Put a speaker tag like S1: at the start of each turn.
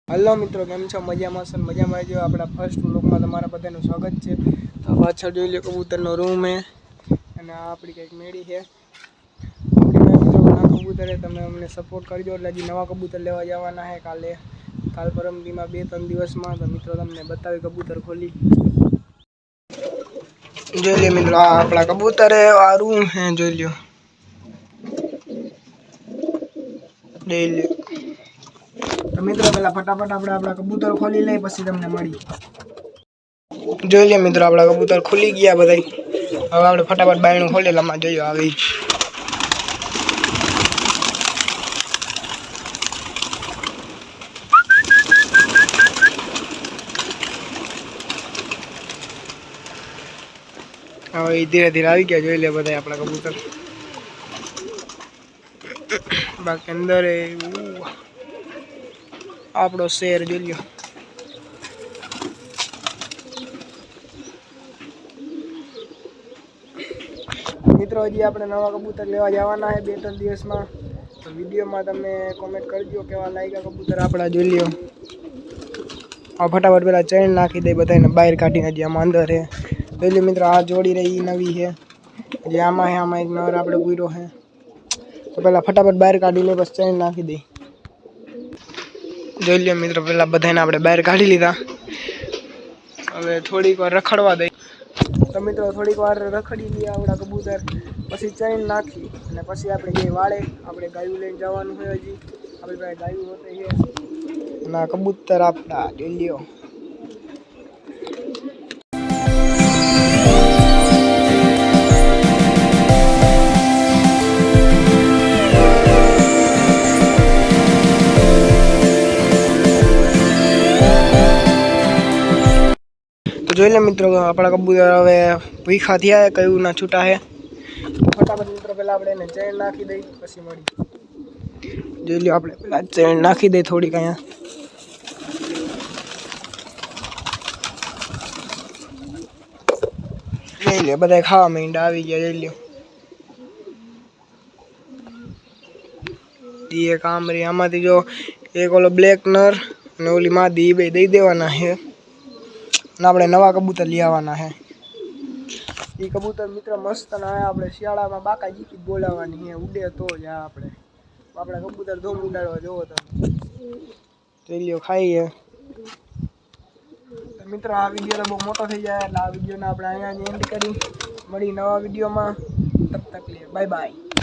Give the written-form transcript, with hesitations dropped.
S1: Hello मित्रों, केम छो? मजामां छो? मजामां जो आपड़ा फर्स्ट व्लॉगमां तमारा बधानुं स्वागत छे। तो पाछळ जोई लो कबूतरनो रूम है अने आ आपणी कंईक मेड़ी है। आपणी मित्रों नवा कबूतर है, तमे अमने सपोर्ट करजो। એટલે હજી નવા કબૂતર લેવા જવાના है કાલ પરમદીમાં 2-3 દિવसमां। तो मित्रों तमने बतावी कबूतर खोली જોઈ લે મિત્રો। આ આપણા કબૂતર है, आ रूम है, જોઈ લ્યો જોઈ લ્યો। तो मित्रों पहला फटाफट अपना कबूतर खोली ले पछी तमने मळी। જોઈ લે मित्रों अपना कबूतर खुली गया बधाई। હવે આપણે फटाफट बायणું खोलेलाમાં જોયો આવી। હવે ધીરે ધીરે આવી ગયા। જોઈ લે બધાય આપણા કબૂતર। બાકી અંદર આપણો શેર જોઈ લ્યો। मित्रों हजी आपणे नवा कबूतर लेवा जवाना है 2-3 દિવસमां। तो विडियो में तमे कमेंट करजो केवा लाग्या कबूतर आपड़ा। जोई ल्यो आ फटाफट पेला चैन नाखी दे बधाने बाहर काढीने। हजी आमां अंदर है। जोई ल्यो मित्रों आ जोड़ी रही नवी है। हजी आमां है, आमां एक नर आपणे पूरो है। तो पेला फटाफट बाहर काढीने बस चैन नाखी दे। जोई ल्यो मित्रों पेला बधाने आपणे बाहर काढी लीधा। हवे थोड़ीक वार रखड़वा दे। तो मित्रों थोड़ीक वार रखड़ी लिया आपड़ा कबूतर, पछी चैन नाखी अने पछी आपणे जे वाळे आपणे गायूं लईने जवानुं है। हजी आपणी पासे गायूं होते है अने आ कबूतर आपड़ा जोई ल्यो। तो जोई ले मित्रों अपना कबूतर हवे भूखा थया है, कयूं ना छूटा है। फटाफट मित्रों पहला आपणे एने चैन नाखी दई पछी मळी। जोई लो आपणे पहला चैन नाखी दई थोड़ी अहींया। जोई लो बधाय खावा માંડ્યા આવી ગયા। જોઈ લ્યો ये काम रे आमांथी जो एक ओलो ब्लेक नर ने ओली मादी बे दई देवाना है। આપણે નવા કબૂતર લઈ આવવાના છે। એ કબૂતર મિત્ર મસ્ત ના આપણે શિયાળામાં બાકા જીકી બોલાવવાની છે, ઉડે તો જ આપણે કબૂતર ધૂમ ઉડાડવા જોવો તમે। જોઈ લ્યો ખાઈએ। તો મિત્ર આ વિડિયો તો બહુ મોટો થઈ જાય એટલે આ વિડિયોને આપણે અહીંયા જ એન્ડ કરી। મળી નવા વિડિયોમાં, તબ તક લે બાય બાય।